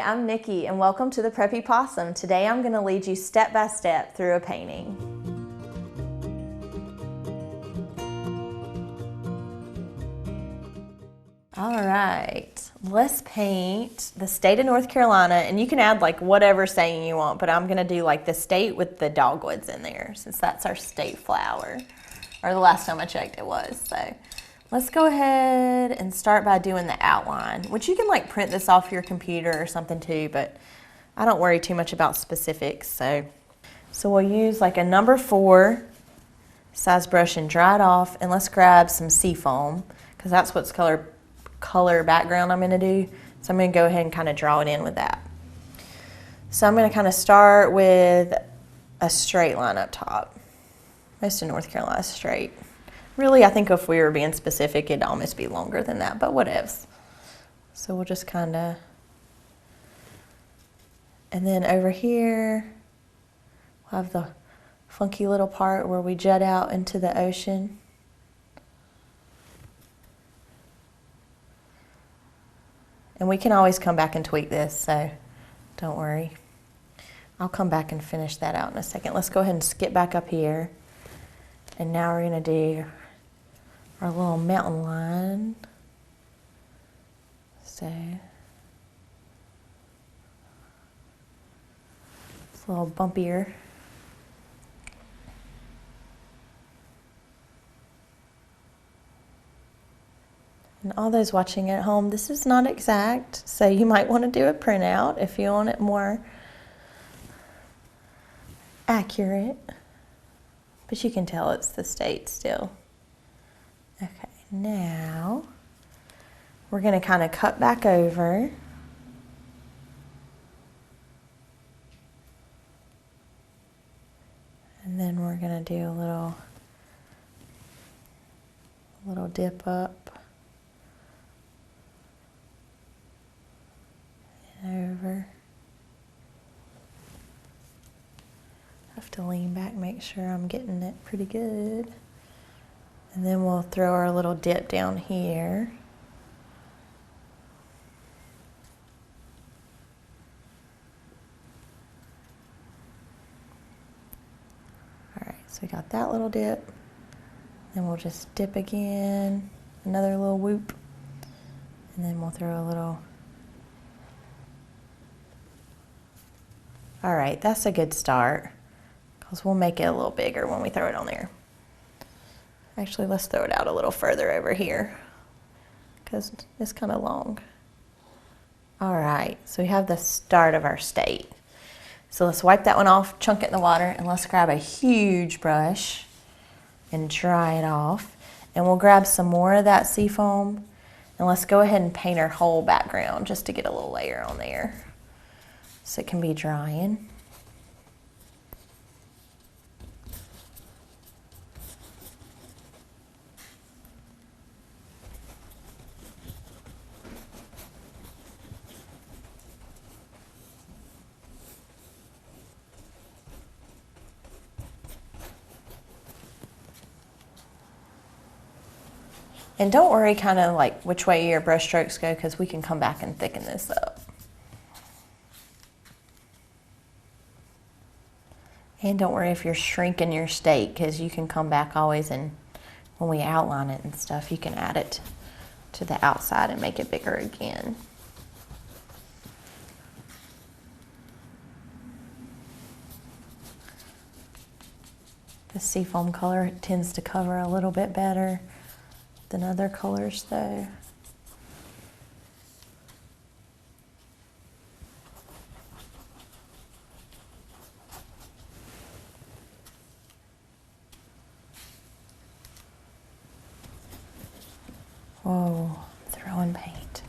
I'm Nikki and welcome to the Preppy Possum. Today I'm going to lead you step by step through a painting. All right, let's paint the state of North Carolina, and you can add like whatever saying you want, but I'm going to do like the state with the dogwoods in there since that's our state flower, or the last time I checked it was. So let's go ahead and start by doing the outline, which you can like print this off your computer or something too, but I don't worry too much about specifics. So we'll use like a number 4 size brush and dry it off, and let's grab some seafoam because that's what's color background I'm going to do. So I'm going to go ahead and kind of draw it in with that. So I'm going to kind of start with a straight line up top. Most of North Carolina is straight. Really, I think if we were being specific, it'd almost be longer than that, but whatevs. So we'll just kind of, and then over here, we'll have the funky little part where we jut out into the ocean. And we can always come back and tweak this, so don't worry. I'll come back and finish that out in a second. Let's go ahead and skip back up here. And now we're gonna do our little mountain line. So it's a little bumpier. And all those watching at home, this is not exact, so you might want to do a printout if you want it more accurate. But you can tell it's the state still. Okay, now we're going to kind of cut back over. And then we're going to do a little dip up. And over. Have to lean back, make sure I'm getting it pretty good. And then we'll throw our little dip down here. All right, so we got that little dip. Then we'll just dip again, another little whoop. And then we'll throw a little. All right, that's a good start, because we'll make it a little bigger when we throw it on there. Actually, let's throw it out a little further over here, because it's kind of long. All right, so we have the start of our state. So let's wipe that one off, chunk it in the water, and let's grab a huge brush and dry it off. And we'll grab some more of that seafoam, and let's go ahead and paint our whole background just to get a little layer on there, so it can be drying. And don't worry kind of like which way your brush strokes go, because we can come back and thicken this up. And don't worry if you're shrinking your state, because you can come back always, and when we outline it and stuff, you can add it to the outside and make it bigger again. The seafoam color tends to cover a little bit better than other colors though. Whoa, throwing paint.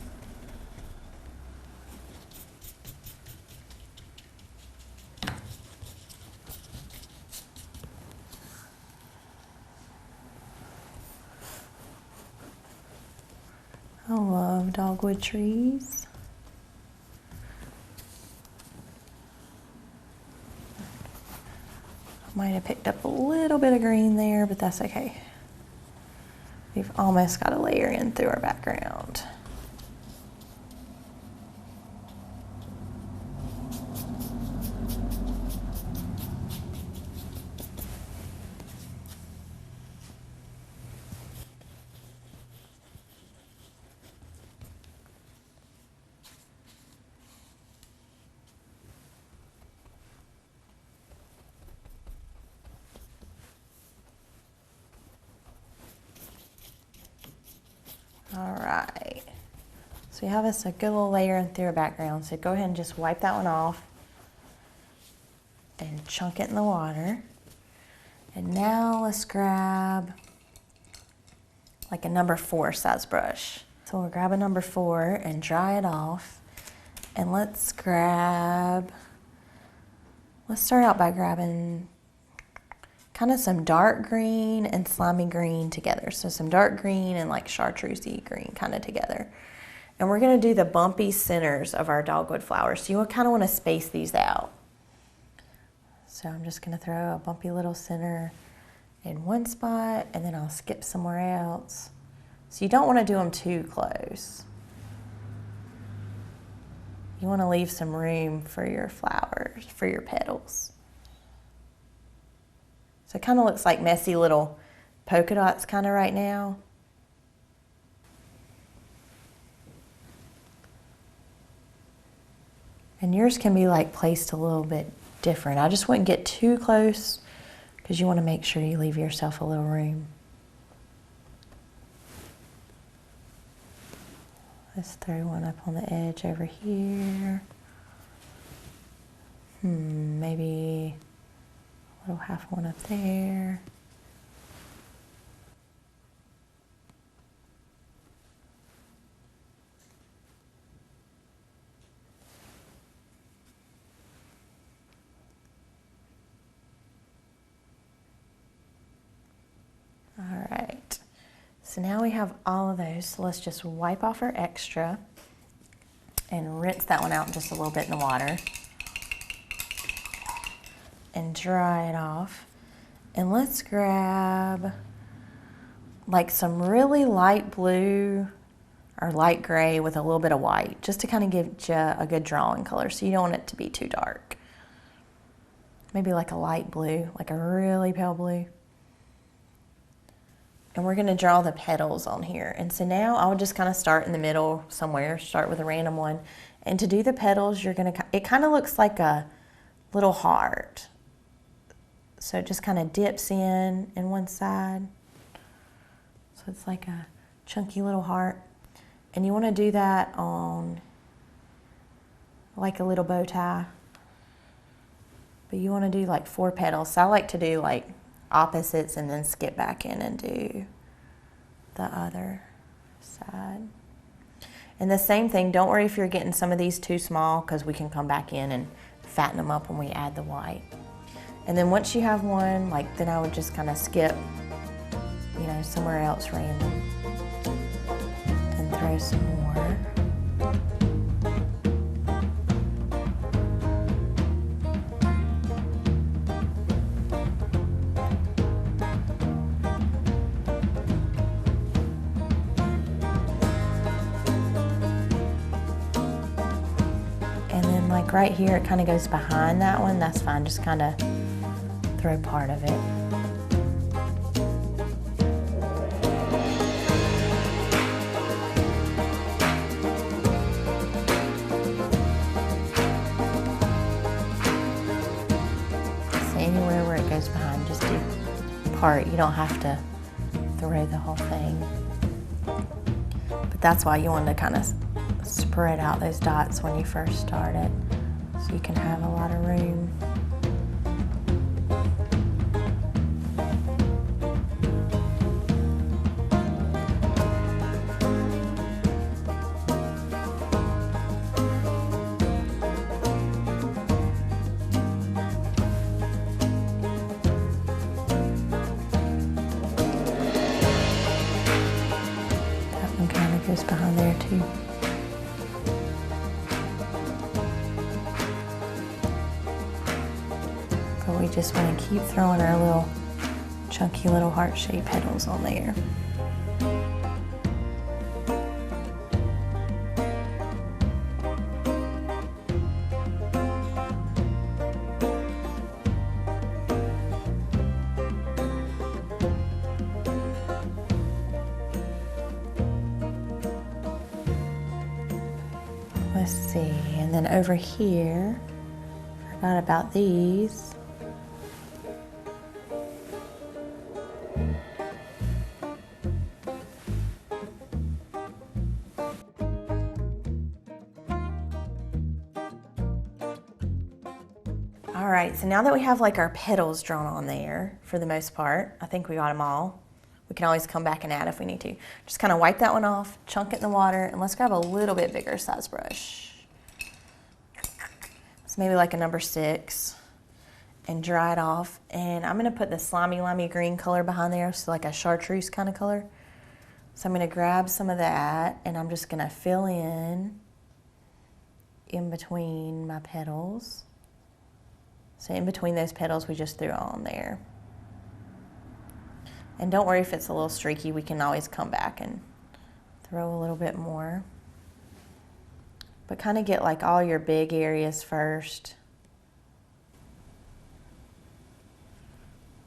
I love dogwood trees. I might have picked up a little bit of green there, but that's okay. We've almost got a layer in through our background. All right. So we have us a good little layer through our background. So go ahead and just wipe that one off and chunk it in the water. And now let's grab like a number 4 size brush. So we'll grab a number 4 and dry it off. And let's start out by grabbing kind of some dark green and slimy green together. So some dark green and like chartreusey green kind of together. And we're gonna do the bumpy centers of our dogwood flowers. So you kind of wanna space these out. So I'm just gonna throw a bumpy little center in one spot and then I'll skip somewhere else. So you don't wanna do them too close. You wanna leave some room for your flowers, for your petals. So it kind of looks like messy little polka dots kind of right now. And yours can be like placed a little bit different. I just wouldn't get too close because you want to make sure you leave yourself a little room. Let's throw one up on the edge over here. Maybe a little half one up there. All right, so now we have all of those. So let's just wipe off our extra and rinse that one out just a little bit in the water. And dry it off. And let's grab like some really light blue or light gray with a little bit of white, just to kind of give you a good drawing color. So you don't want it to be too dark. Maybe like a light blue, like a really pale blue. And we're gonna draw the petals on here. And so now I'll just kind of start in the middle somewhere, start with a random one. And to do the petals, it kind of looks like a little heart. So it just kind of dips in one side. So it's like a chunky little heart. And you want to do that on like a little bow tie. But you want to do like 4 petals. So I like to do like opposites and then skip back in and do the other side. And the same thing, don't worry if you're getting some of these too small because we can come back in and fatten them up when we add the white. And then once you have one, then I would just kind of skip, somewhere else random and throw some more. And then right here, it kind of goes behind that one. That's fine, just kind of throw part of it. So anywhere where it goes behind, just do part. You don't have to throw the whole thing. But that's why you want to kind of spread out those dots when you first start it, so you can have a lot of room. Goes behind there too. But we just want to keep throwing our little chunky little heart-shaped petals on there. Let's see, and then over here, forgot about these. All right, so now that we have like our petals drawn on there, for the most part, I think we got them all. We can always come back and add if we need to. Just kind of wipe that one off, chunk it in the water, and let's grab a little bit bigger size brush. So maybe like a number 6, and dry it off. And I'm gonna put the slimy, limey green color behind there, so like a chartreuse kind of color. So I'm gonna grab some of that, and I'm just gonna fill in between my petals. So in between those petals, we just threw on there. And don't worry if it's a little streaky, we can always come back and throw a little bit more. But kind of get like all your big areas first.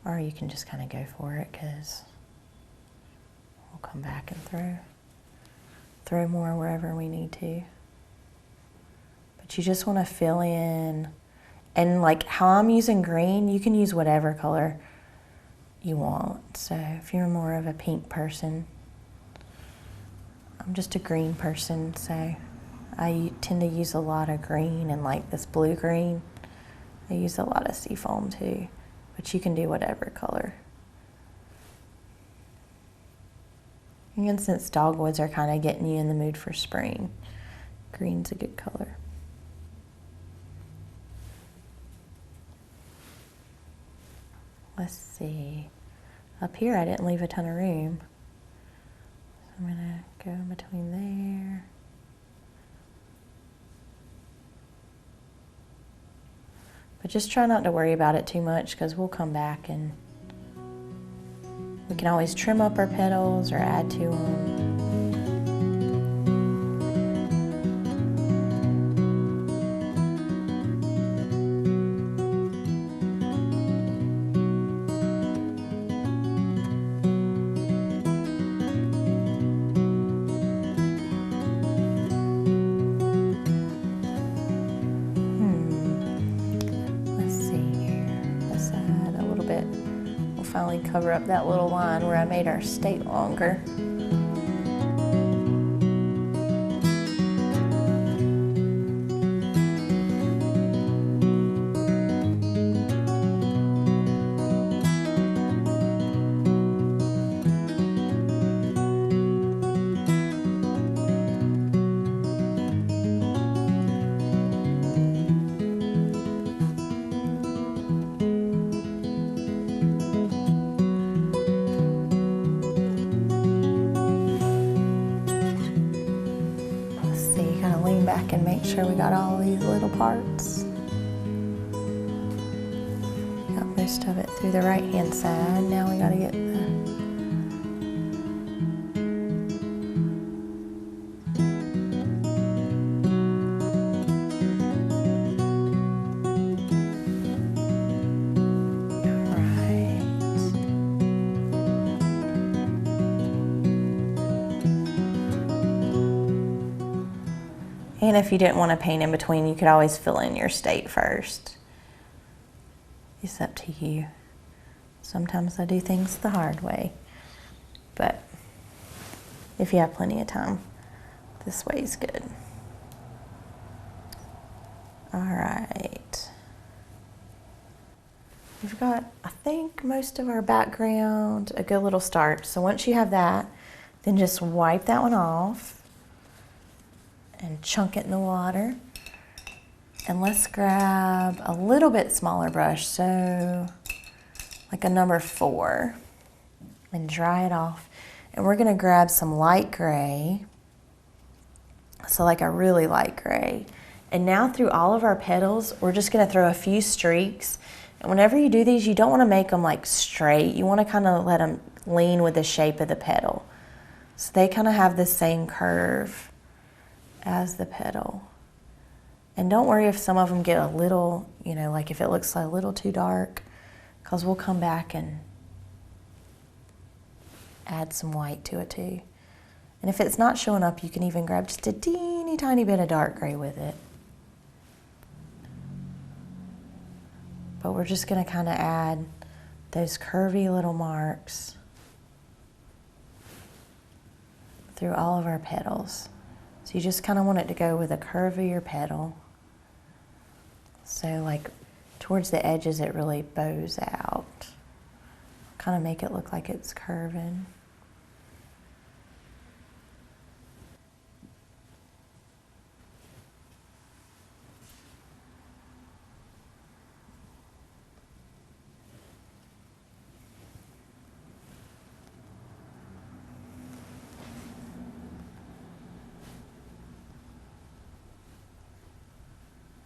Or you can just kind of go for it, because we'll come back and throw more wherever we need to. But you just want to fill in. And like how I'm using green, you can use whatever color you want. So if you're more of a pink person, I'm just a green person, so I tend to use a lot of green, and like this blue green. I use a lot of seafoam too, but you can do whatever color. And since dogwoods are kind of getting you in the mood for spring, green's a good color. Let's see. Up here I didn't leave a ton of room. So I'm gonna go in between there. But just try not to worry about it too much, because we'll come back and we can always trim up our petals or add to them. Finally cover up that little line where I made our state longer. Back and make sure we got all these little parts. Got most of it through the right hand side. Now we gotta get And if you didn't want to paint in between, you could always fill in your state first. It's up to you. Sometimes I do things the hard way, but if you have plenty of time, this way is good. All right. We've got, I think, most of our background, a good little start. So once you have that, then just wipe that one off and chunk it in the water. And let's grab a little bit smaller brush, so like a number 4, and dry it off. And we're gonna grab some light gray, so like a really light gray. And now through all of our petals, we're just gonna throw a few streaks. And whenever you do these, you don't wanna make them like straight. You wanna kinda let them lean with the shape of the petal. So they kinda have the same curve as the petal. And don't worry if some of them get a little, you know, like if it looks a little too dark, because we'll come back and add some white to it too. And if it's not showing up, you can even grab just a teeny tiny bit of dark gray with it. But we're just gonna kind of add those curvy little marks through all of our petals. So you just kind of want it to go with a curve of your petal. So like Towards the edges, it really bows out. Kind of make it look like it's curving.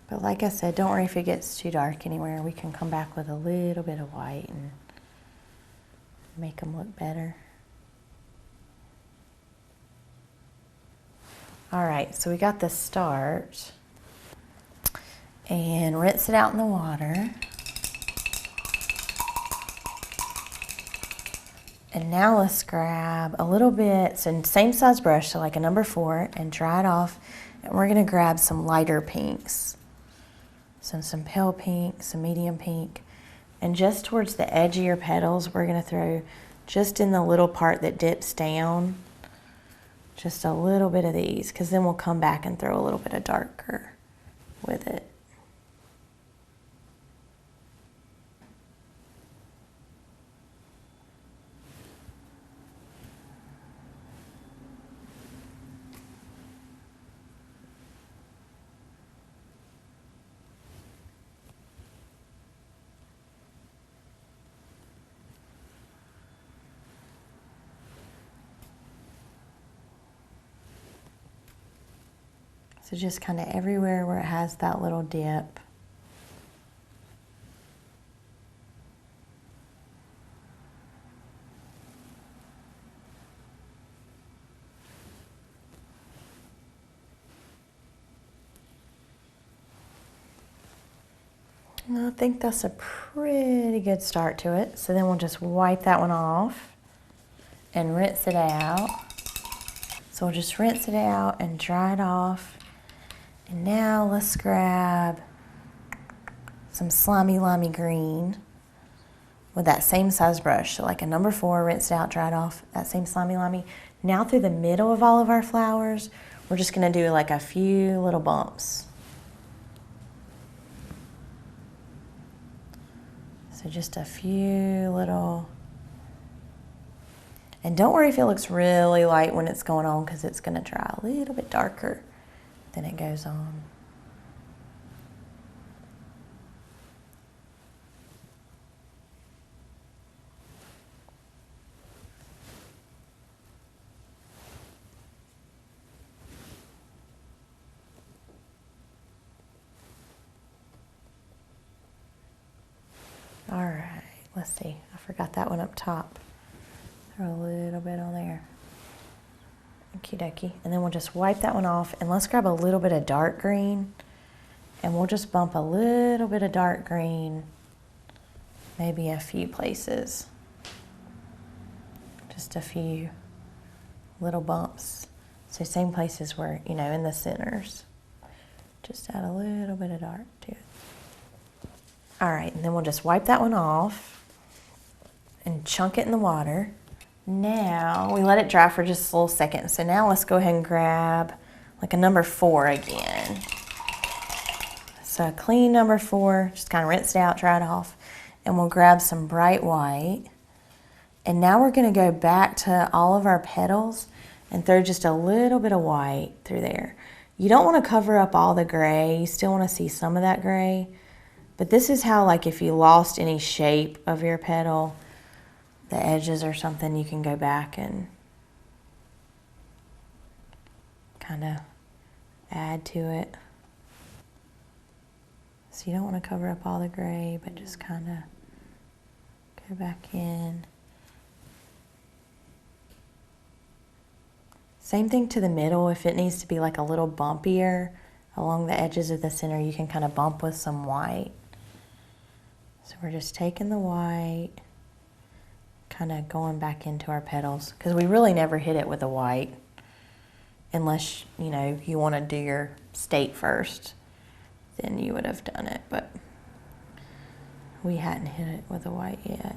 But like I said, don't worry if it gets too dark anywhere. We can come back with a little bit of white and make them look better. All right, so we got the start. And rinse it out in the water. And now let's grab a little bit, so same size brush, so like a number 4, and dry it off. And we're gonna grab some lighter pinks. So some pale pink, some medium pink. And just towards the edge of your petals, we're gonna throw just in the little part that dips down, just a little bit of these, because then we'll come back and throw a little bit of darker with it. So just kind of everywhere where it has that little dip. And I think that's a pretty good start to it. So then we'll just wipe that one off and rinse it out. So we'll just rinse it out and dry it off. And now let's grab some slimy limey green with that same size brush. So like a number 4, rinse it out, dry it off, that same slimy limey. Now through the middle of all of our flowers, we're just gonna do like a few little bumps. So just a few little, and don't worry if it looks really light when it's going on, because it's gonna dry a little bit darker than it goes on. All right, let's see. I forgot that one up top. Throw a little bit on there. Okie dokie. And then we'll just wipe that one off, and let's grab a little bit of dark green, and we'll just bump a little bit of dark green, maybe a few places. Just a few little bumps. So same places where, you know, in the centers. Just add a little bit of dark to it. All right, and then we'll just wipe that one off and chunk it in the water. Now, we let it dry for just a little second. So now let's go ahead and grab like a number 4 again. So a clean number 4, just kind of rinse it out, dry it off. And we'll grab some bright white. And now we're gonna go back to all of our petals and throw just a little bit of white through there. You don't wanna cover up all the gray. You still wanna see some of that gray. But this is how, like, if you lost any shape of your petal, the edges or something, you can go back and kind of add to it. So you don't want to cover up all the gray, but just kind of go back in. Same thing to the middle. If it needs to be like a little bumpier along the edges of the center, you can kind of bump with some white. So we're just taking the white, kind of going back into our petals, because we really never hit it with the white unless, you know, you want to do your state first. Then you would have done it, but we hadn't hit it with the white yet.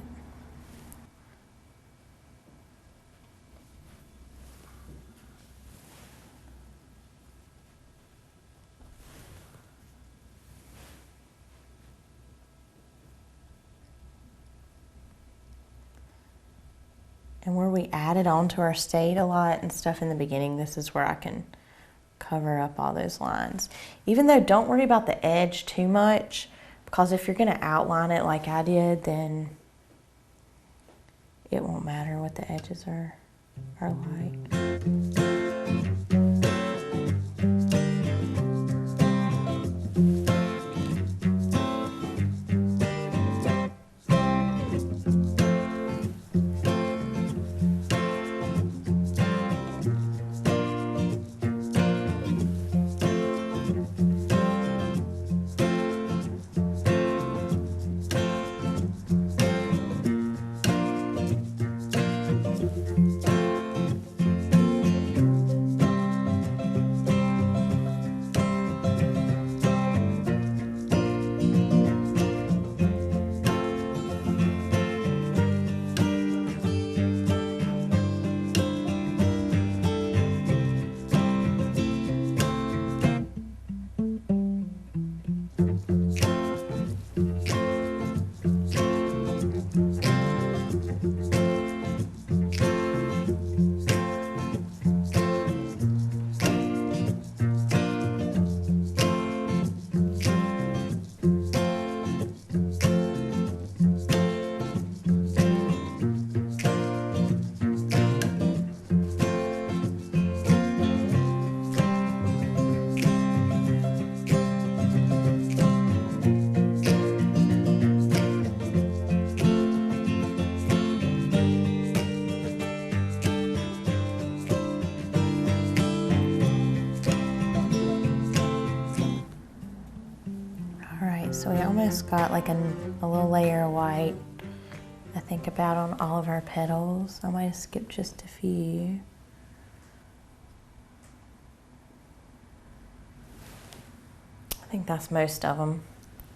And where we added onto our state a lot and stuff in the beginning, this is where I can cover up all those lines. Even though, don't worry about the edge too much, because if you're going to outline it like I did, then it won't matter what the edges are like. So we almost got like a little layer of white, I think, about on all of our petals. I might skip just a few. I think that's most of them.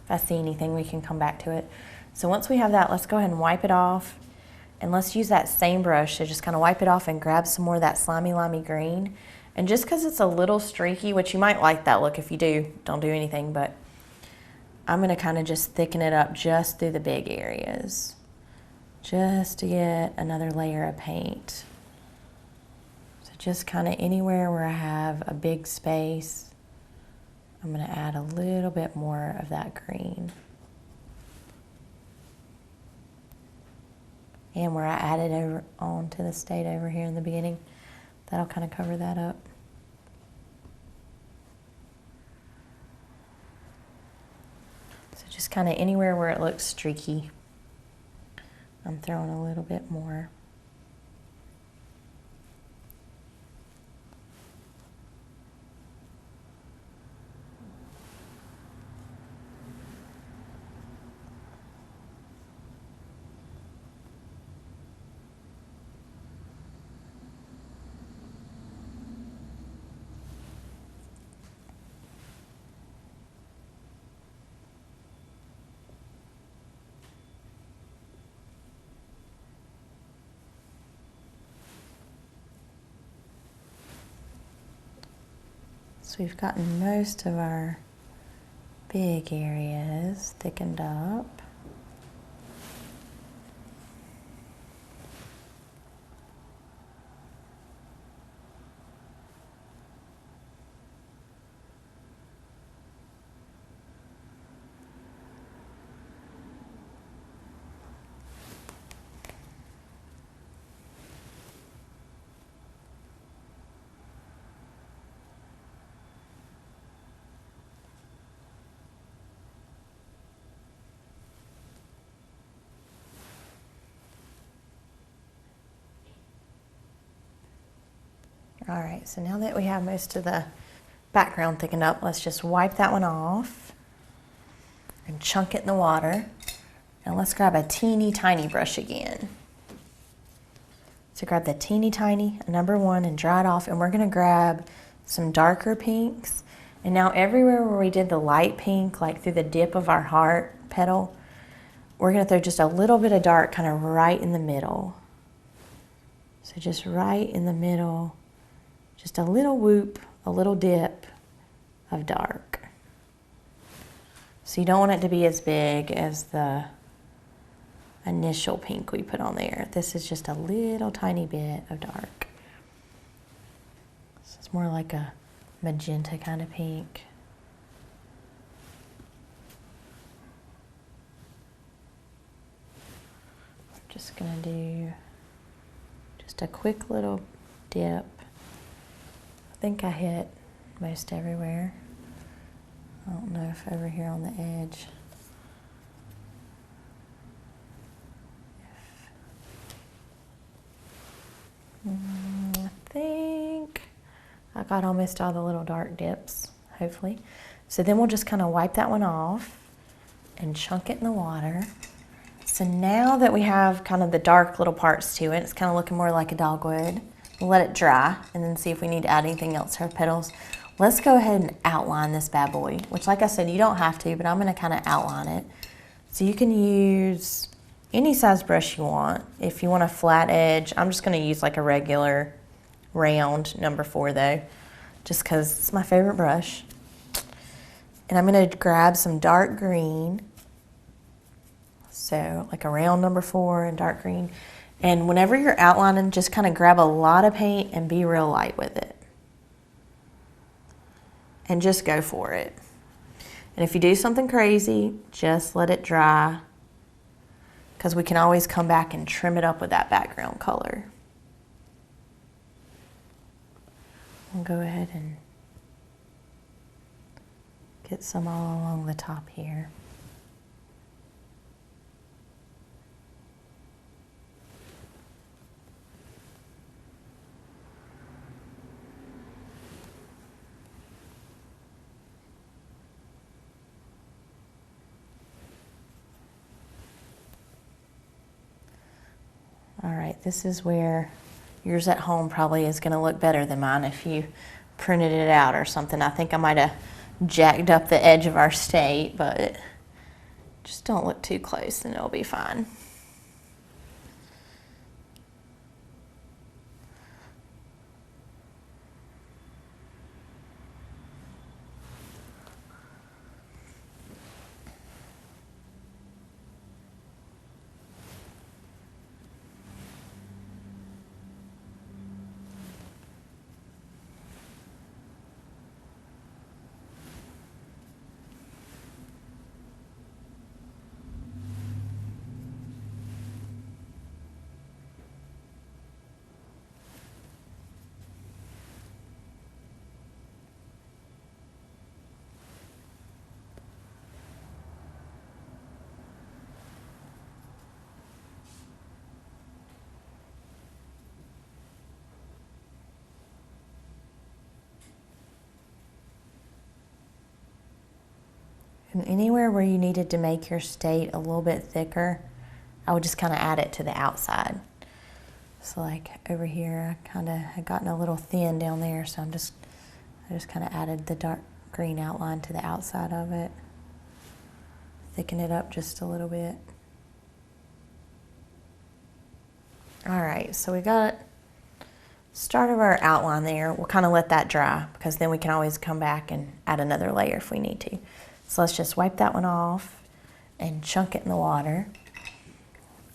If I see anything, we can come back to it. So once we have that, let's go ahead and wipe it off. And let's use that same brush to just kind of wipe it off and grab some more of that slimy, limey green. And just because it's a little streaky, which you might like that look, if you do, don't do anything, but I'm going to kind of just thicken it up just through the big areas, just to get another layer of paint. So just kind of anywhere where I have a big space, I'm going to add a little bit more of that green. And where I added over onto the state over here in the beginning, that'll kind of cover that up. Just kind of anywhere where it looks streaky, I'm throwing a little bit more. So we've gotten most of our big areas thickened up. All right, so now that we have most of the background thickened up, let's just wipe that one off and chunk it in the water. And let's grab a teeny tiny brush again. So grab the teeny tiny, number 1, and dry it off. And we're gonna grab some darker pinks. And now everywhere where we did the light pink, like through the dip of our heart petal, we're gonna throw just a little bit of dark kind of right in the middle. So just right in the middle. Just a little whoop, a little dip of dark. So you don't want it to be as big as the initial pink we put on there. This is just a little tiny bit of dark. This is more like a magenta kind of pink. I'm just gonna do just a quick little dip. I think I hit most everywhere. I don't know if over here on the edge. I think I got almost all the little dark dips, hopefully. So then we'll just kind of wipe that one off and chunk it in the water. So now that we have kind of the dark little parts to it, it's kind of looking more like a dogwood. We'll let it dry and then see if we need to add anything else to our petals. Let's go ahead and outline this bad boy, which like I said, you don't have to, but I'm gonna kind of outline it. So you can use any size brush you want. If you want a flat edge, I'm just gonna use like a regular round number 4 though, just cause it's my favorite brush. And I'm gonna grab some dark green. So like a round number 4 and dark green. And whenever you're outlining, just kind of grab a lot of paint and be real light with it. And just go for it. And if you do something crazy, just let it dry, because we can always come back and trim it up with that background color. I'll go ahead and get some all along the top here. All right, this is where yours at home probably is gonna look better than mine if you printed it out or something. I think I might have jacked up the edge of our state, but just don't look too close and it'll be fine. And anywhere where you needed to make your state a little bit thicker, I would just kind of add it to the outside. So like over here, I kind of had gotten a little thin down there, so I just kind of added the dark green outline to the outside of it. Thicken it up just a little bit. All right, so we got start of our outline there. We'll kind of let that dry, because then we can always come back and add another layer if we need to. So let's just wipe that one off and chunk it in the water.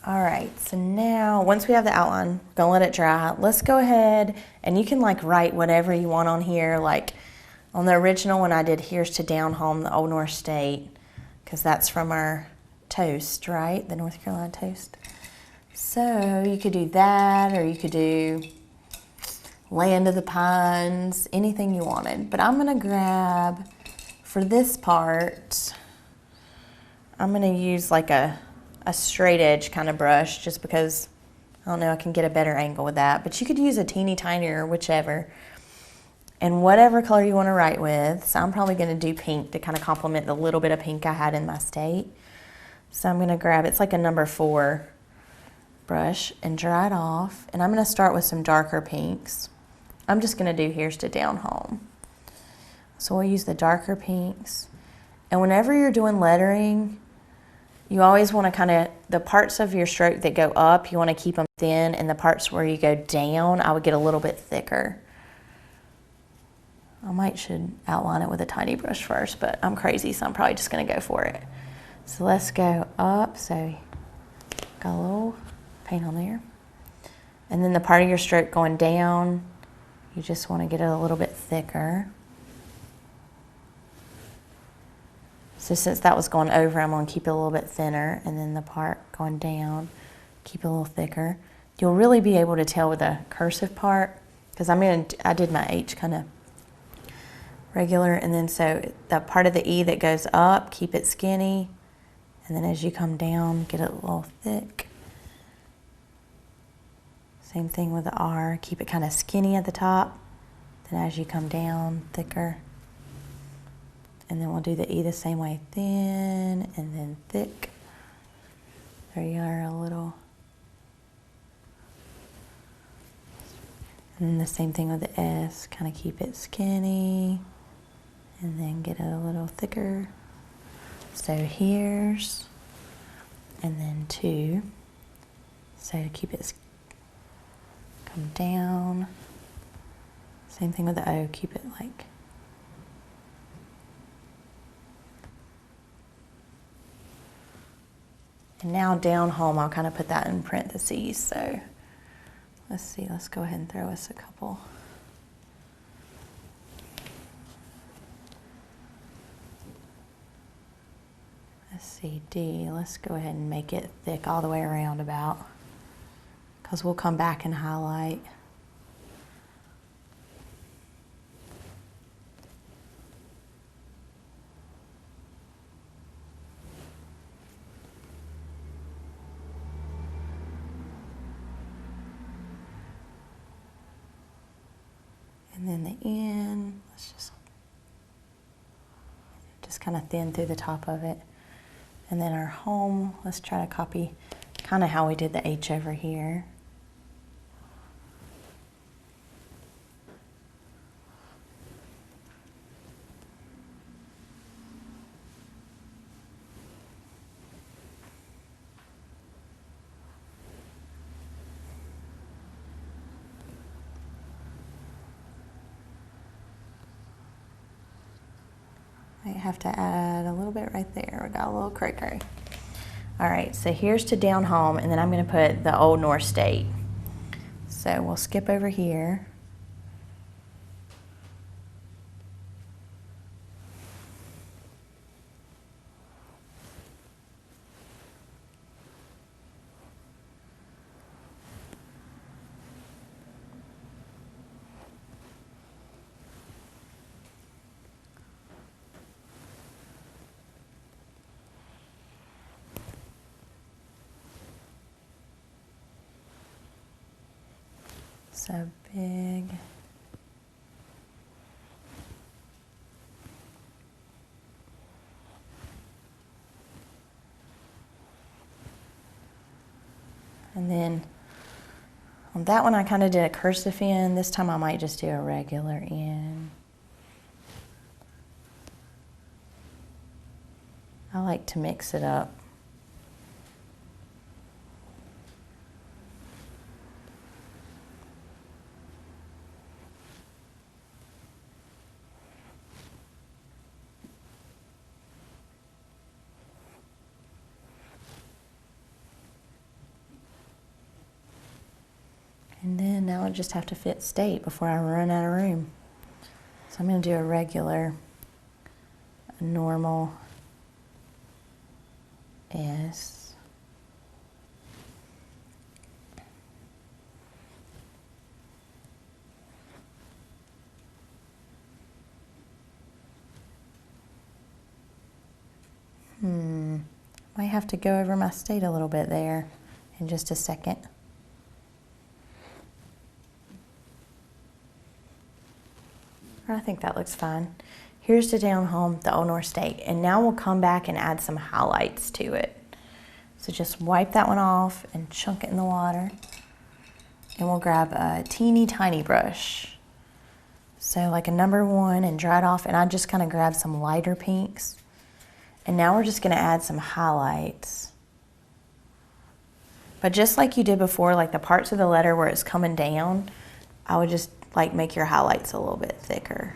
All right, so now once we have the outline, we're gonna let it dry. Let's go ahead and you can like write whatever you want on here. Like on the original one I did, "Here's to Down Home, the Old North State," because that's from our toast, right? The North Carolina toast. So you could do that, or you could do Land of the Pines, anything you wanted. But I'm gonna grab, for this part, I'm gonna use like a straight edge kind of brush, just because, I don't know, I can get a better angle with that. But you could use a teeny tinier, whichever. And whatever color you wanna write with. So I'm probably gonna do pink to kind of complement the little bit of pink I had in my state. So I'm gonna grab, it's like a number 4 brush, and dry it off. And I'm gonna start with some darker pinks. I'm just gonna do "Here's to Down Home." So we'll use the darker pinks. And whenever you're doing lettering, you always want to kind of, the parts of your stroke that go up, you want to keep them thin, and the parts where you go down, I would get a little bit thicker. I should outline it with a tiny brush first, but I'm crazy, so I'm probably just going to go for it. So let's go up. So Got a little paint on there. And then the part of your stroke going down, you just want to get it a little bit thicker. So since that was going over, I'm going to keep it a little bit thinner, and then the part going down, keep it a little thicker. You'll really be able to tell with the cursive part, because I did my H kind of regular, and then so the part of the E that goes up, keep it skinny, and then as you come down, get it a little thick. Same thing with the R, keep it kind of skinny at the top, then as you come down, thicker. And then we'll do the E the same way, thin and then thick. There you are, a little. And then the same thing with the S, kind of keep it skinny and then get it a little thicker. So here's, and then 2. So keep it, come down. Same thing with the O, keep it like. And now down home, I'll kind of put that in parentheses. So let's see, let's go ahead and throw us a couple. Let's see, D, let's go ahead and make it thick all the way around about, because we'll come back and highlight. And then the N, let's just kind of thin through the top of it. And then our home, let's try to copy kind of how we did the H over here. Might have to add a little bit right there. We got a little cray-cray. All right, so here's to down home, and then I'm going to put the Old North State. So we'll skip over here. So big. And then on that one I kind of did a cursive in. This time I might just do a regular in. I like to mix it up. And then now I just have to fit state before I run out of room. So I'm going to do a regular, a normal S. Might have to go over my state a little bit there in just a second. I think that looks fine. Here's to down home, the Old North State. And now we'll come back and add some highlights to it. So just wipe that one off and chunk it in the water. And we'll grab a teeny tiny brush. So like a number 1 and dry it off. And I just kind of grab some lighter pinks. And now we're just gonna add some highlights. But just like you did before, like the parts of the letter where it's coming down, I would just like make your highlights a little bit thicker.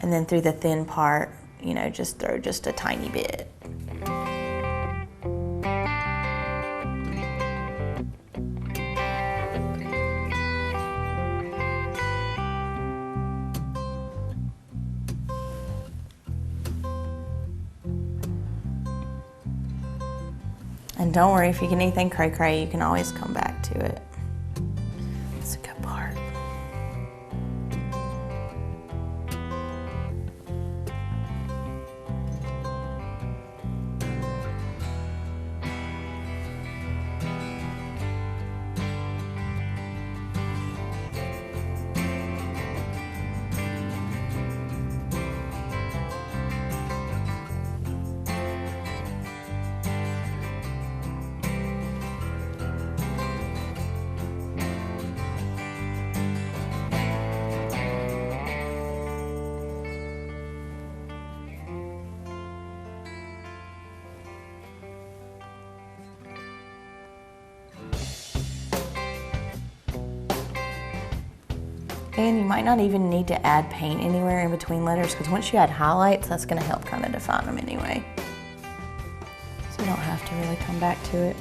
And then through the thin part, you know, just throw just a tiny bit. And don't worry, if you get anything cray-cray, you can always come back to it. That's a good part. And you might not even need to add paint anywhere in between letters, because once you add highlights, that's going to help kind of define them anyway. So you don't have to really come back to it.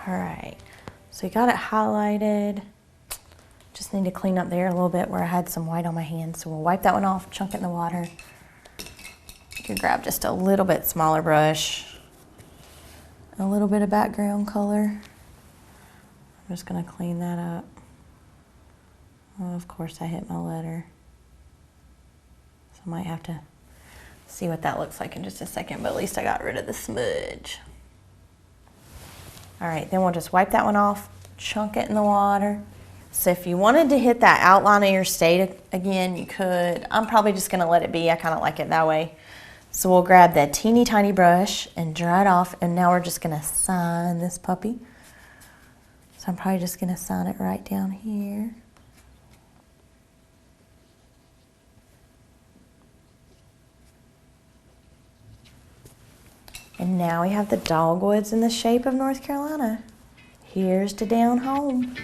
All right, so you got it highlighted. Just need to clean up there a little bit where I had some white on my hand. So we'll wipe that one off, chunk it in the water. You can grab just a little bit smaller brush, a little bit of background color. I'm just gonna clean that up. Oh, of course I hit my letter. So I might have to see what that looks like in just a second, but at least I got rid of the smudge. All right, then we'll just wipe that one off, chunk it in the water. So if you wanted to hit that outline of your state again, you could. I'm probably just gonna let it be. I kind of like it that way. So we'll grab that teeny tiny brush and dry it off, and now we're just gonna sign this puppy. So I'm probably just gonna sign it right down here. And now we have the dogwoods in the shape of North Carolina. Here's to down home.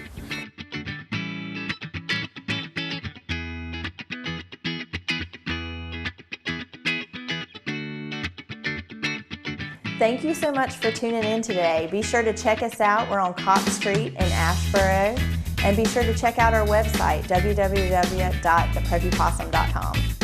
Thank you so much for tuning in today. Be sure to check us out. We're on Cox Street in Asheboro. And be sure to check out our website, www.thepreppypossum.com.